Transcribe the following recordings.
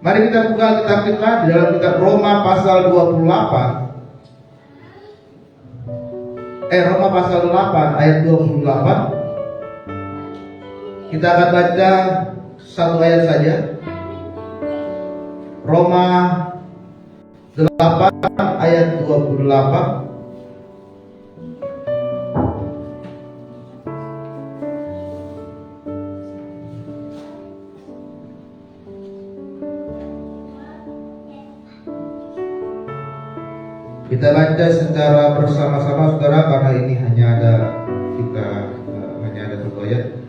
Mari kita buka kitab kita di dalam kitab Roma pasal 28. Roma pasal 8 ayat 28. Kita akan baca satu ayat saja. Roma 8 ayat 28. Kita baca secara bersama-sama saudara, karena ini hanya ada satu ayat.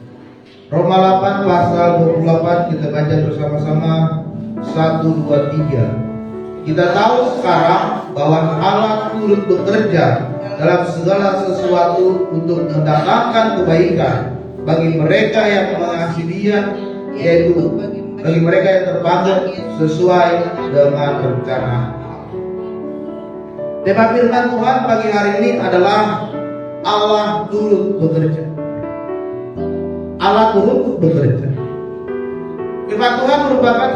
Roma 8 pasal 28 kita baca bersama-sama 1, 2, 3. Kita tahu sekarang bahwa Allah turut bekerja dalam segala sesuatu untuk mendatangkan kebaikan bagi mereka yang mengasihi Dia, yaitu bagi mereka yang terpanggil sesuai dengan rencana. Tema firman Tuhan pagi hari ini adalah Allah turut bekerja. Allah turut bekerja. Firman Tuhan merupakan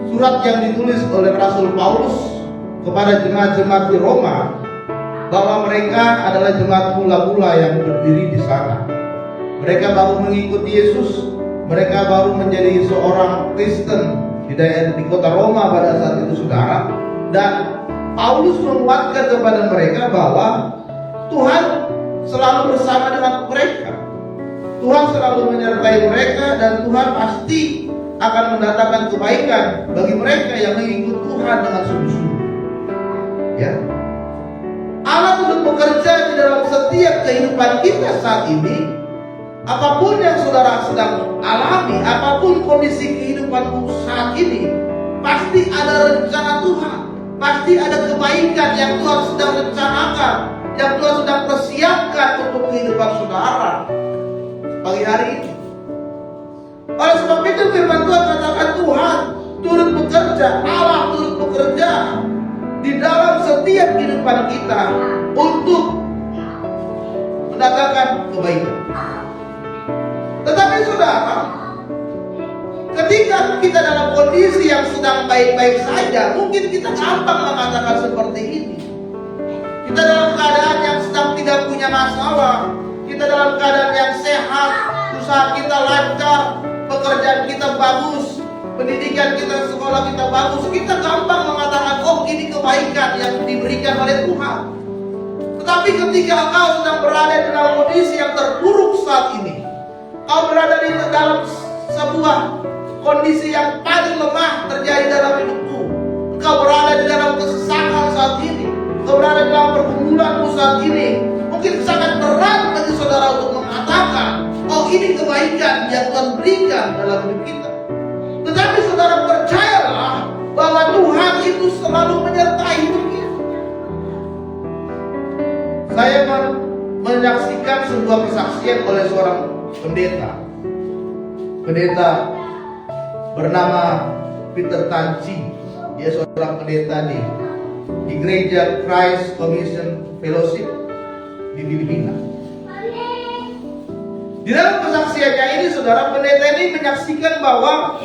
surat yang ditulis oleh Rasul Paulus kepada jemaat-jemaat di Roma, bahwa mereka adalah jemaat mula-mula yang berdiri di sana. Mereka baru mengikuti Yesus, mereka baru menjadi seorang Kristen di kota Roma pada saat itu saudara. Dan Paulus menguatkan kepada mereka bahwa Tuhan selalu bersama dengan mereka. Tuhan selalu menyertai mereka dan Tuhan pasti akan mendatangkan kebaikan bagi mereka yang mengikut Tuhan dengan sungguh-sungguh. Ya. Allah turut bekerja di dalam setiap kehidupan kita saat ini. Apapun yang saudara sedang alami, apapun kondisi kehidupanmu saat ini, pasti ada rencana Tuhan. Pasti ada kebaikan yang Tuhan sedang rencanakan, yang Tuhan sedang persiapkan untuk kehidupan saudara pagi hari ini. Oleh sebab itu firman Tuhan katakan Tuhan turut bekerja, Allah turut bekerja di dalam setiap kehidupan kita untuk mendatangkan kebaikan. Tetapi saudara, ketika kita dalam kondisi yang sedang baik-baik saja, mungkin kita gampang mengatakan seperti ini. Kita dalam keadaan yang sedang tidak punya masalah, kita dalam keadaan yang sehat, usaha kita lancar, pekerjaan kita bagus, pendidikan kita, sekolah kita bagus, kita gampang mengatakan, oh ini kebaikan yang diberikan oleh Tuhan. Tetapi ketika kau sedang berada dalam kondisi yang terburuk saat ini, kau berada di dalam sebuah kondisi yang paling lemah terjadi dalam hidupmu, engkau berada di dalam kesesakan saat ini, engkau berada dalam pergumulanmu saat ini, mungkin sangat berat bagi saudara untuk mengatakan, oh ini kebaikan yang Tuhan berikan dalam hidup kita. Tetapi saudara percayalah bahwa Tuhan itu selalu menyertai hidup kita. Saya menyaksikan sebuah kesaksian oleh seorang pendeta bernama Peter Tanci. Dia seorang pendeta di gereja Christ Commission Fellowship di Filipina. Di dalam kesaksiannya ini saudara, pendeta ini menyaksikan bahwa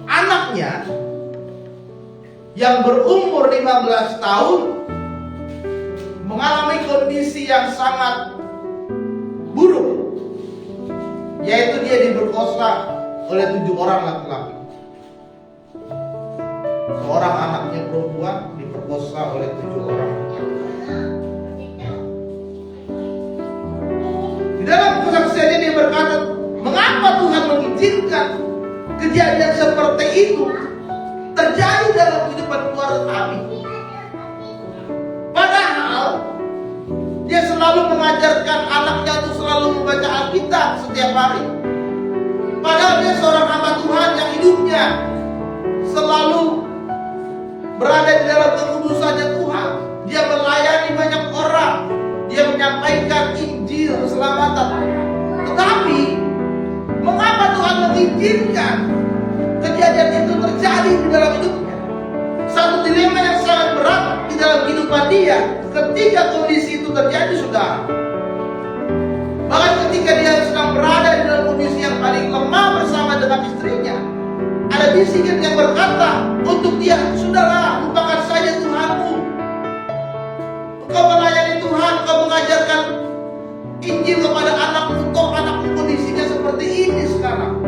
anaknya yang berumur 15 tahun mengalami kondisi yang sangat buruk, yaitu dia diperkosa oleh 7 orang laki-laki. Seorang anaknya perempuan diperkosa oleh 7 orang. Di dalam kesaksiannya dia berkata, mengapa Tuhan mengizinkan kejadian seperti itu terjadi dalam kehidupan keluarga kami? Padahal dia selalu mengajarkan anaknya untuk selalu membaca Alkitab setiap hari. Padahal dia seorang hamba Tuhan yang hidupnya selalu berada di dalam kekudusannya Tuhan. Dia melayani banyak orang, dia menyampaikan Injil keselamatan. Tetapi mengapa Tuhan mengizinkan kejadian itu terjadi di dalam hidupnya? Satu dilema yang sangat berat di dalam kehidupan dia ketika kondisi itu terjadi, saudara. Bahkan ketika dia sedang berada di dalam kondisi yang paling lemah bersama dengan istrinya, Ada bisikan yang berkata untuk dia, sudahlah, lupakan saja Tuhanmu. Kau melayani Tuhan, kau mengajarkan Injil kepada anakmu, kok anakmu kondisinya seperti ini sekarang.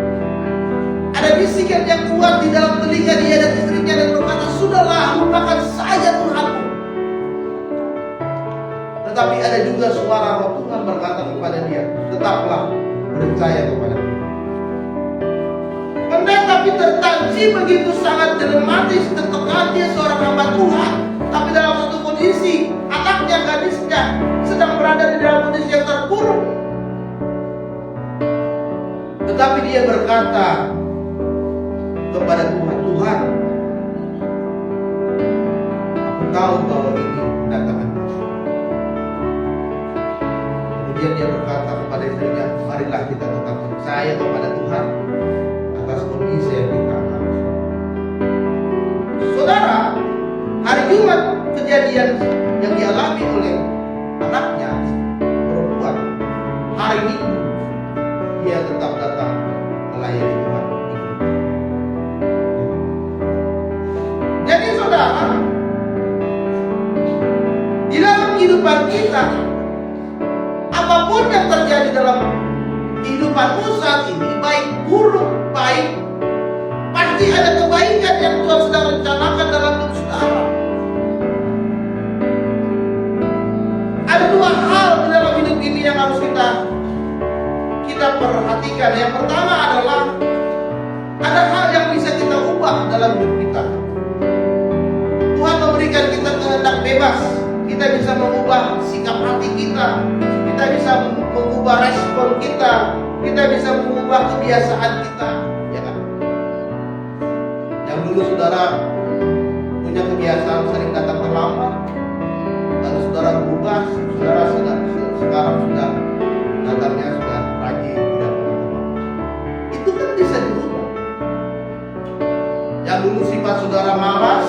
Ada bisikan yang kuat di dalam telinga dia dan istrinya dan berkata, sudahlah, lupakan saja Tuhanmu. Tetapi ada juga suara roh Tuhan berkata kepada dia, tetaplah percaya kepada Tuhan. Pendeta Peter Tanji begitu sangat dramatis, tertekan dia seorang hamba Tuhan, tapi dalam satu kondisi anaknya, gadisnya sedang berada di dalam kondisi yang terpuruk. Tetapi dia berkata kepada Tuhan, Tuhan, aku tahu bahwa ini mendatangkan dosa. Kemudian dia berkata kepada istrinya, marilah kita tetap percaya kepada Tuhan atas kondisi yang kita alami. Saudara, hari Jumat kejadian yang dialami oleh anaknya perempuan, hari Minggu dia tetap datang melayani Tuhan. Jadi saudara, di dalam kehidupan kita, apapun yang terjadi dalam kehidupanmu saat ini, baik buruk, baik, pasti ada kebaikan yang Tuhan sedang rencanakan dalam hidup saudara. Ada dua hal di dalam hidup ini yang harus kita perhatikan. Yang pertama adalah ada hal yang bisa kita ubah dalam hidup kita. Tuhan memberikan kita kehendak bebas. Kita bisa mengubah sikap hati kita. Kita bisa mengubah respon kita. Kita bisa mengubah kebiasaan kita. Ya kan? Yang dulu saudara punya kebiasaan sering datang terlambat, lalu saudara berubah, saudara sekarang sudah datangnya sudah rajin, tidak terlambat. Itu kan bisa diubah. Yang dulu sifat saudara malas,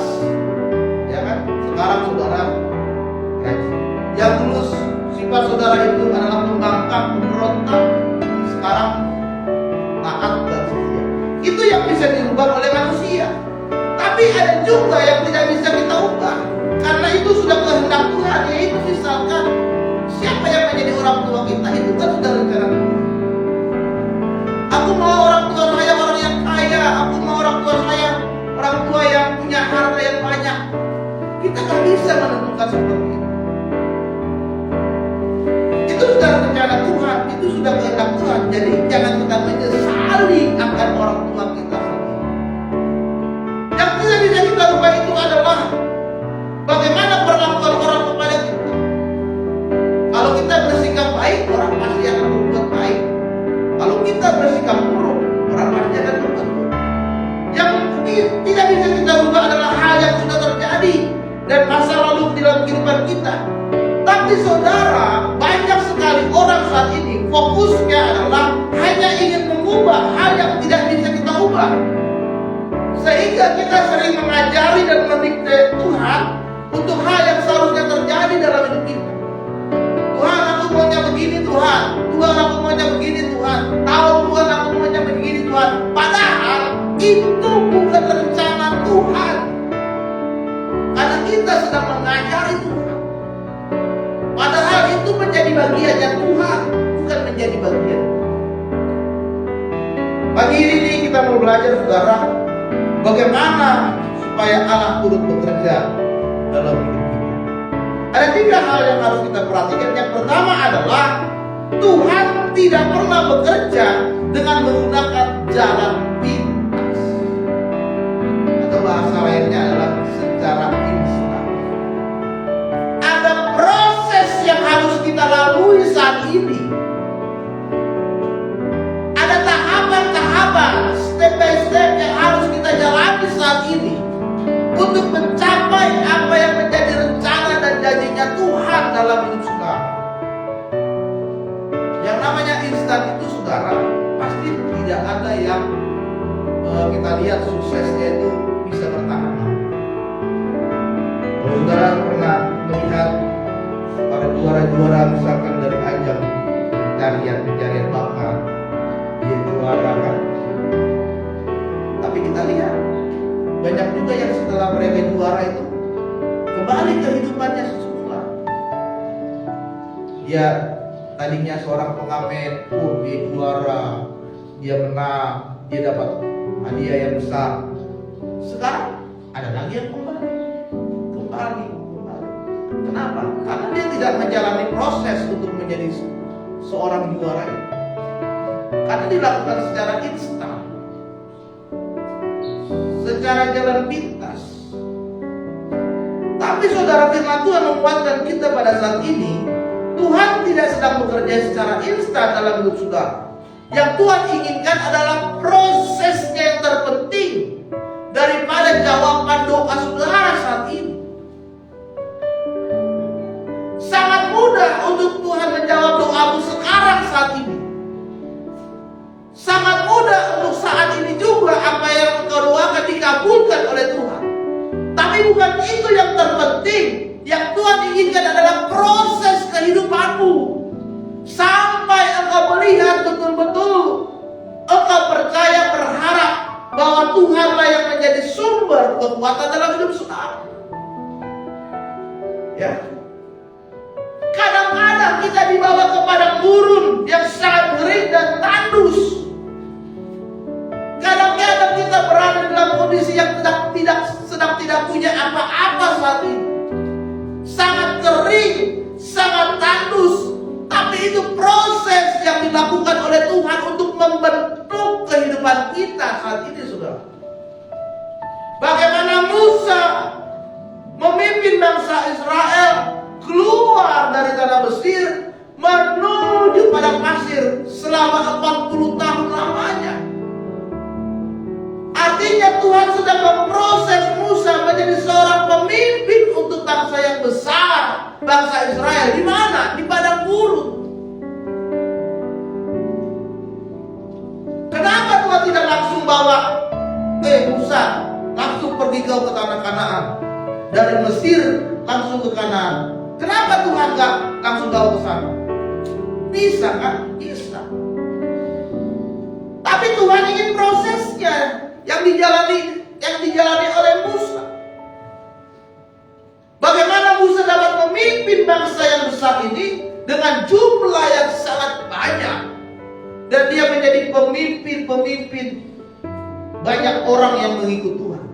ya kan? Sekarang saudara rajin. Yang dulu sifat saudara itu adalah membangkang, memberontak, sekarang taat dan setia. Itu yang bisa dirubah oleh manusia. Tapi ada juga yang tidak bisa kita ubah, karena itu sudah kehendak Tuhan. Yaitu misalkan siapa yang menjadi orang tua kita, itu kan sudah rencana Tuhan. Aku mau orang tua saya orang yang kaya, aku mau orang tua saya orang tua yang punya harta yang banyak. Kita gak bisa menentukan seperti itu. Itu sudah rencana Tuhan, itu sudah kehendak Tuhan. Jadi jangan kita menyesali akan orang tua kita sendiri. Yang tidak bisa kita ubah itu adalah bagaimana perlakuan orang kepada kita. Kalau kita bersikap baik, orang pasti akan berbuat baik. Kalau kita bersikap buruk, orang pasti akan berbuat buruk. Yang tidak bisa kita ubah adalah hal yang sudah terjadi dan masa lalu di dalam kehidupan kita. Tapi saudara, banyak sekali orang saat ini fokusnya adalah hanya ingin mengubah hal yang tidak bisa kita ubah. Sehingga kita sering mengajari dan mendikte Tuhan untuk hal yang seharusnya terjadi dalam hidup kita. Tuhan, aku maunya begini Tuhan. Tuhan, aku maunya begini Tuhan. Tahu Tuhan, aku maunya begini Tuhan. Padahal itu bukan rencana Tuhan. Karena kita sedang mengajari Tuhan. Padahal itu menjadi bagiannya Tuhan, bukan menjadi bagian. Pagi ini kita mau belajar saudara, bagaimana supaya Allah turut bekerja dalam hidup kita. Ada 3 hal yang harus kita perhatikan. Yang pertama adalah Tuhan tidak pernah bekerja dengan menggunakan jalan pintas, atau bahasa lainnya adalah secara instan. Ada proses yang harus kita lalui saat ini. Ada tahapan-tahapan, step by step yang harus kita jalani saat ini untuk mencapai apa yang menjadi rencana dan janjinya Tuhan dalam hidup saudara. Yang namanya instan itu saudara, pasti tidak ada yang kita lihat suksesnya itu bisa bertahan lama. Kalau saudara pernah melihat para juara-juara misalkan dari ajang pencarian bakat, dia juara kan. Tapi Tapi kita lihat banyak juga yang setelah mereka juara itu kembali kehidupannya semula. Dia tadinya seorang pengamen, dia juara, dia menang, dia dapat hadiah yang besar. Sekarang ada lagi yang kembali. Kenapa? Karena dia tidak menjalani proses untuk menjadi seorang juara itu. Karena dilakukan secara instan, secara jalan pintas. Tapi saudara, firman Tuhan menguatkan kita pada saat ini, Tuhan tidak sedang bekerja secara instan dalam hidup saudara. Yang Tuhan inginkan adalah prosesnya yang terpenting daripada jawaban doa saudara saat ini. Sangat mudah untuk Tuhan menjawab doamu sekarang saat ini. Sangat mudah untuk saat ini juga apa yang engkau doakan dikabulkan oleh Tuhan. Tapi bukan itu yang terpenting. Yang Tuhan inginkan adalah proses kehidupanmu. Sampai engkau melihat betul-betul, engkau percaya, berharap bahwa Tuhanlah yang menjadi sumber kekuatan dalam hidup saudara. Ya. Kadang-kadang kita dibawa kepada gurun yang sangat kering dan tandus. Kadang-kadang kita berada dalam kondisi yang sedang tidak punya apa-apa saat ini. Sangat kering, sangat tandus. Tapi itu proses yang dilakukan oleh Tuhan untuk membentuk kehidupan kita saat ini, saudara. Bagaimana Musa memimpin bangsa Israel keluar dari tanah Mesir menuju padang pasir selama 40 tahun lamanya. Artinya Tuhan sedang memproses Musa menjadi seorang pemimpin untuk bangsa yang besar, bangsa Israel. Di mana? Di padang gurun. Kenapa Tuhan tidak langsung bawa Musa langsung pergi ke tanah Kanaan, dari Mesir langsung ke Kanaan? Kenapa Tuhan gak langsung bawa ke sana? Bisa kan? Bisa. Tapi Tuhan ingin prosesnya yang dijalani oleh Musa. Bagaimana Musa dapat memimpin bangsa yang besar ini dengan jumlah yang sangat banyak, dan dia menjadi pemimpin banyak orang yang mengikut Tuhan.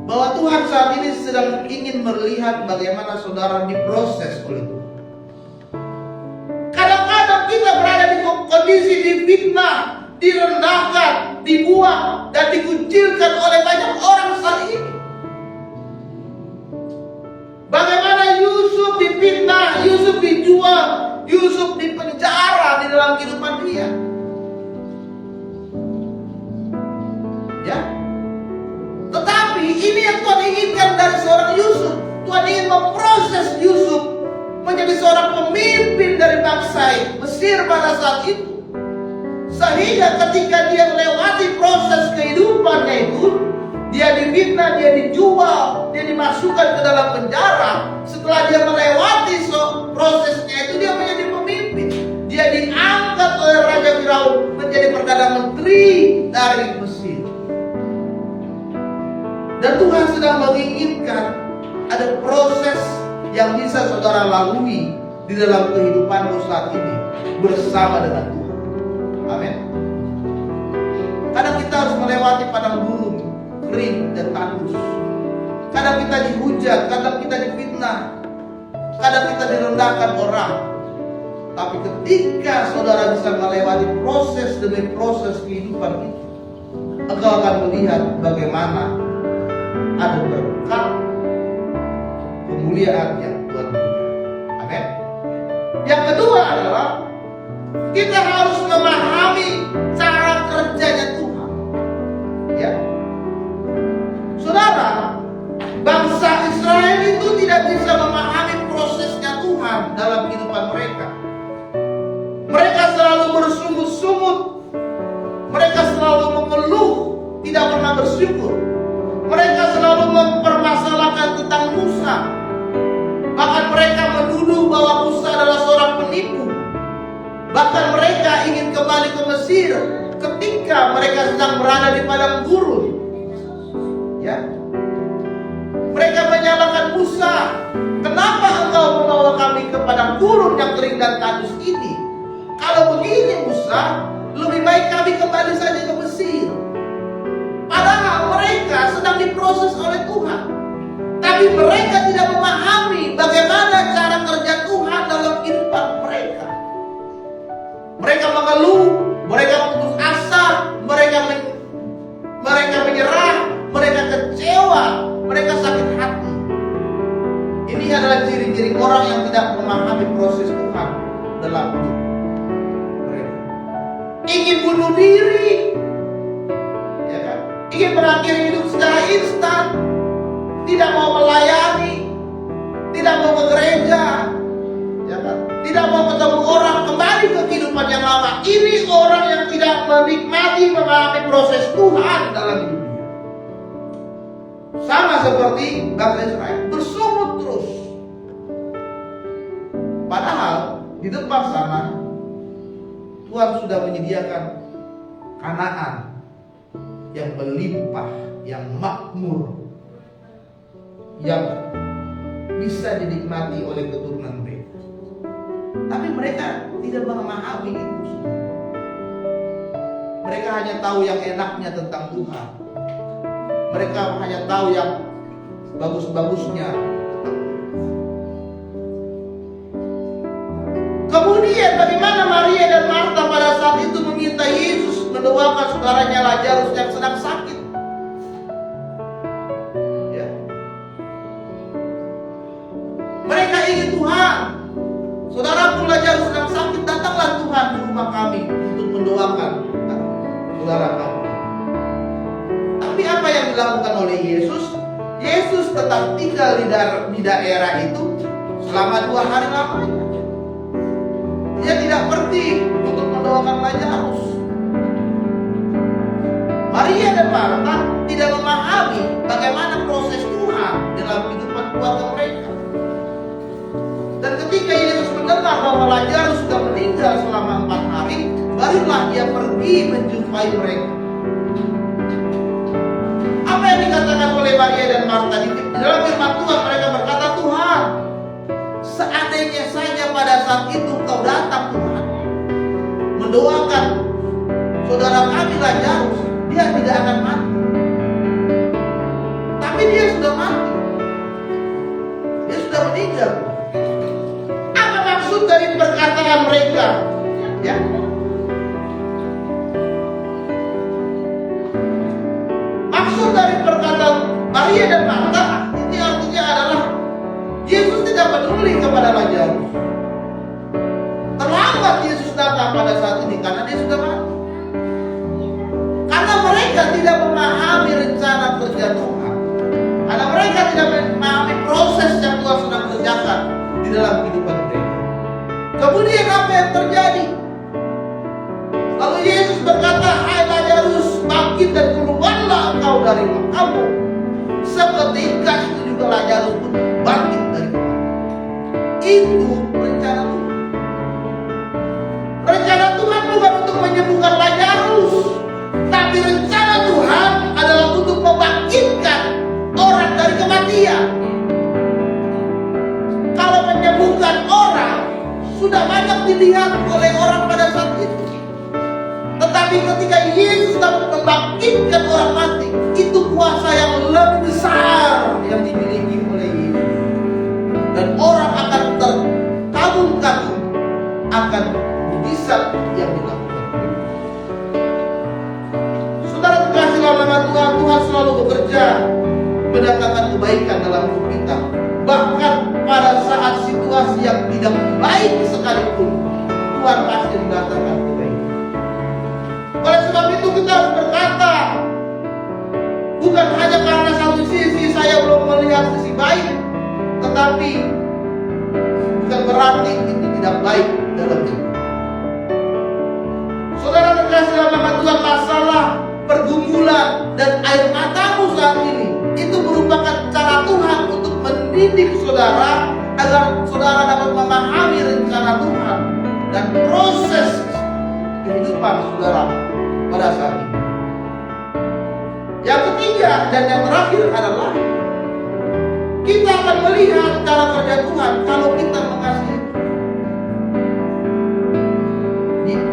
Bahwa Tuhan saat ini sedang ingin melihat bagaimana saudara diproses oleh Tuhan. Kadang-kadang kita berada di kondisi difitnah, direndahkan, dibuang, dan dikucilkan oleh banyak orang saat ini. Bagaimana Yusuf difitnah, Yusuf dijual, Yusuf dipenjara di dalam kehidupan dia. Ya. Tetapi ini yang Tuhan inginkan dari seorang Yusuf. Tuhan ingin memproses Yusuf menjadi seorang pemimpin dari bangsa Mesir pada saat itu. Sehingga ketika dia melewati proses kehidupannya itu, dia difitnah, dia dijual, dia dimasukkan ke dalam penjara. Setelah dia melewati prosesnya itu, dia menjadi pemimpin. Dia diangkat oleh Raja Firaun menjadi Perdana Menteri dari Mesir. Dan Tuhan sedang menginginkan ada proses yang bisa saudara lalui di dalam kehidupanmu saat ini bersama dengan Tuhan. Amin. Kadang kita harus melewati padang gurun kering dan tandus. Kadang kita dihujat, kadang kita difitnah, kadang kita direndahkan orang. Tapi ketika saudara bisa melewati proses demi proses kehidupan itu, engkau akan melihat bagaimana ada berkat kemuliaan yang Tuhan berikan. Amin. Yang kedua adalah kita harus memahami cara kerjanya Tuhan. Ya. Saudara, bangsa Israel itu tidak bisa memahami prosesnya Tuhan dalam kehidupan mereka. Mereka selalu bersungut-sungut. Mereka selalu mengeluh, tidak pernah bersyukur. Mereka selalu mempermasalahkan tentang Musa. Bahkan mereka menuduh bahwa Musa adalah seorang penipu. Bahkan mereka ingin kembali ke Mesir ketika mereka sedang berada di padang gurun, ya, mereka menyalahkan Musa. Kenapa engkau membawa kami ke padang gurun yang kering dan tandus ini? Kalau begini Musa, lebih baik kami kembali saja ke Mesir. Padahal mereka sedang diproses oleh Tuhan, tapi mereka tidak memahami bagaimana cara kerja Tuhan dalam kehidupan mereka. Mereka mengeluh, mereka putus asa, mereka menyerah, mereka kecewa, mereka sakit hati. Ini adalah ciri-ciri orang yang tidak memahami proses Tuhan dalam hidup mereka. Ingin bunuh diri, ya kan? Ingin mengakhiri hidup secara instan, tidak mau melayani, tidak mau ke gereja, ya kan? Tidak mau ketemu orang, kembali ke kehidupan yang lama. Ini orang yang tidak menikmati mengalami proses Tuhan dalam hidupnya. Sama seperti bangsa Israel, bersungut terus. Padahal di depan sana Tuhan sudah menyediakan Kanaan yang melimpah, yang makmur, yang bisa dinikmati oleh keturunan mereka. Tapi mereka tidak memahami itu. Mereka hanya tahu yang enaknya tentang Tuhan. Mereka hanya tahu yang bagus-bagusnya. Kemudian bagaimana Maria dan Marta pada saat itu meminta Yesus mendoakan saudaranya Lazarus yang sedang sakit. Ya. Mereka ingin Tuhan. Saudaraku Lazarus sedang sakit, datanglah Tuhan ke rumah kami untuk mendoakan saudara kami. Tapi apa yang dilakukan oleh Yesus? Yesus tetap tinggal di daerah itu selama 2 hari lamanya. Dia tidak pergi untuk mendoakan Lazarus. Maria dan Marta tidak memahami bagaimana proses Tuhan dalam kehidupan keluarga mereka. Dan ketika Yesus mendengar bahwa Lazarus sudah meninggal selama 4 hari, barulah dia pergi menjumpai mereka. Apa yang dikatakan oleh Maria dan Marta di dalam firman Tuhan, mereka berkata, Tuhan, seandainya saja pada saat itu Kau datang Tuhan, mendoakan saudara kami Lazarus, dia tidak akan mati. Tapi dia sudah mati. Dia sudah meninggal. Apa maksud dari perkataan mereka? Ya. Maksud dari perkataan Maria dan Marta ini artinya adalah Yesus tidak peduli kepada Lazarus. Terlambat Yesus datang pada saat ini karena dia sudah mati. Karena mereka tidak memahami rencana kerja Tuhan. Karena mereka tidak memahami proses yang Tuhan sedang kerjakan di dalam kehidupan mereka. Kemudian apa yang terjadi? Lalu Yesus berkata, hai Lazarus, bangkit dan keluarlah engkau dari makamu. Seketika itu juga Lazarus pun bangkit dari makamu. Itu rencana Tuhan. Rencana Tuhan bukan untuk menyembuhkan Lazarus, tapi rencana Tuhan adalah untuk membangkitkan orang dari kematian. Kalau menyembuhkan orang sudah banyak dilihat oleh orang pada saat itu. Tetapi ketika Yesus dapat membangkitkan orang mati, itu kuasa yang lebih besar yang dimiliki oleh Yesus. Dan orang akan terkagum-kagum akan mujizat yang dilakukan. Saudara terkasih dalam nama Tuhan, Tuhan selalu bekerja mendatangkan kebaikan dalam hidup kita. Bahkan pada saat situasi yang tidak baik sekalipun, Tuhan pasti mendatangkan kebaikan. Oleh sebab itu kita harus berkata, bukan hanya karena satu sisi saya belum melihat sisi baik, tetapi bukan berarti itu tidak baik dalam hidup. Saudara terkasih dalam nama Tuhan, masalah, pergumulan, dan air matamu saat ini itu merupakan cara Tuhan untuk mendidik saudara agar saudara dapat memahami rencana Tuhan dan proses kehidupan saudara pada saat ini. Yang ketiga dan yang terakhir adalah kita akan melihat cara kerja Tuhan kalau kita mengasihi.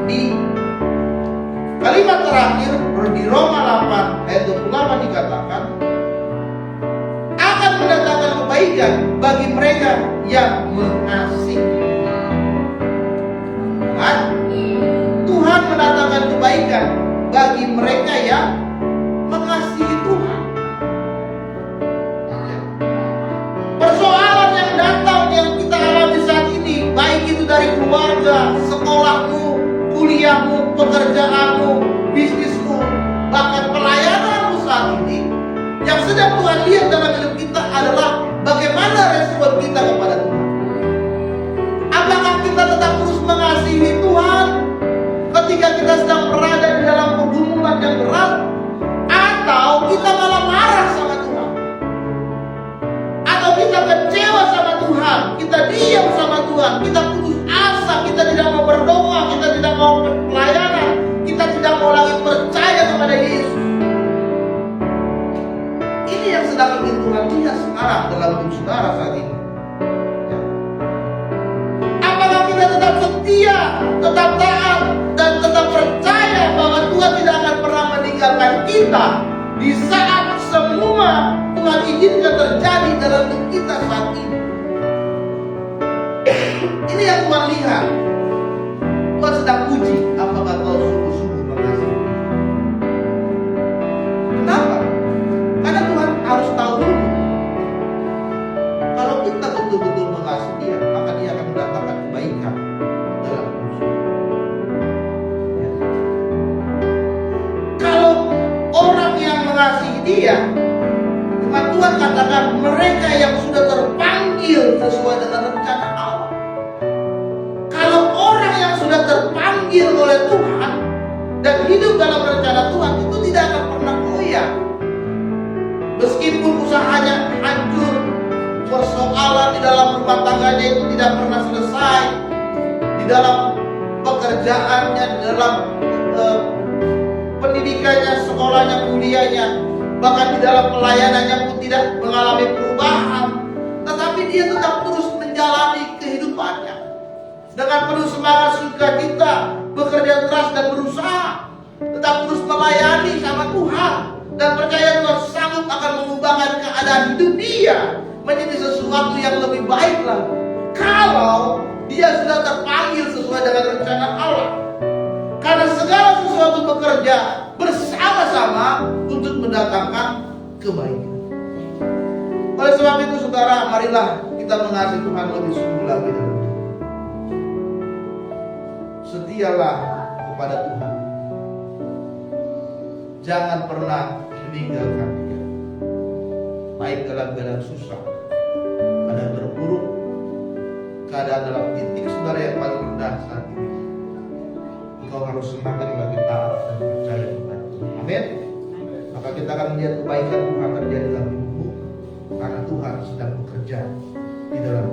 Di kalimat terakhir di Roma 8 ayat 28 dikatakan akan mendatangkan kebaikan bagi mereka yang mengasihi. Kan? Tuhan mendatangkan kebaikan bagi mereka yang mengasihi Tuhan. Persoalan yang datang yang kita alami saat ini, baik itu dari keluarga, sekolahmu, kuliahmu, pekerjaanmu, bisnismu, bahkan pelayananmu saat ini, yang sedang Tuhan lihat dalam hidup kita adalah bagaimana respon kita kepada Tuhan. Apakah kita tetap terus mengasihi Tuhan ketika kita sedang berada di dalam pergumulan yang berat, atau kita malah marah sama Tuhan, atau kita kecewa sama Tuhan, kita diam sama Tuhan, kita putus asa, kita tidak mau berdoa, kita tidak mau pelayanan, kita tidak mau lagi percaya kepada Yesus. Ini yang sedang ingin Tuhan lihat sekarang dalam hidup saudara saat ini. Apakah kita tetap setia, tetap taat, dan tetap percaya bahwa Tuhan tidak akan pernah meninggalkan kita di saat semua Tuhan izinkan terjadi dalam hidup kita saat ini? Ini yang Tuhan lihat. Tuhan sedang uji apakah kau sungguh-sungguh mengasihi. Kenapa? Karena Tuhan harus tahu dulu. Kalau kita betul-betul mengasihi Dia, maka Dia akan mendatangkan kebaikan dalam hidup kita. Ya. Kalau orang yang mengasihi Dia, firman Tuhan katakan mereka yang sudah terpanggil sesuai dengan rencana Allah. Kalau orang yang sudah terpanggil oleh Tuhan dan hidup dalam rencana Tuhan, itu tidak akan pernah goyah. Meskipun usahanya hancur, persoalan di dalam rumah tangganya itu tidak pernah selesai, di dalam pekerjaannya, di dalam pendidikannya, sekolahnya, kuliahnya, bahkan di dalam pelayanannya pun tidak mengalami perubahan, tetapi dia tetap terus menjalani kehidupannya dengan penuh semangat, sukacita, bekerja keras dan berusaha, tetap terus melayani sama Tuhan dan percaya Tuhan sanggup akan mengubahkan keadaan hidup dia menjadi sesuatu yang lebih baik lagi kalau dia sudah terpanggil sesuai dengan rencana Allah. Karena segala sesuatu bekerja bersama-sama untuk mendatangkan kebaikan. Oleh sebab itu saudara, marilah kita mengasihi Tuhan lebih sungguh lagi dalam hidup. Setialah kepada Tuhan. Jangan pernah meninggalkan Dia. Baik dalam keadaan susah, keadaan terburuk, keadaan dalam titik saudara yang paling rendah saat ini, engkau harus semakin lagi taat dan percaya kepada Tuhan. Amin. Maka kita akan melihat kebaikan Tuhan terjadi dalam hidupmu, karena Tuhan sedang bekerja di dalam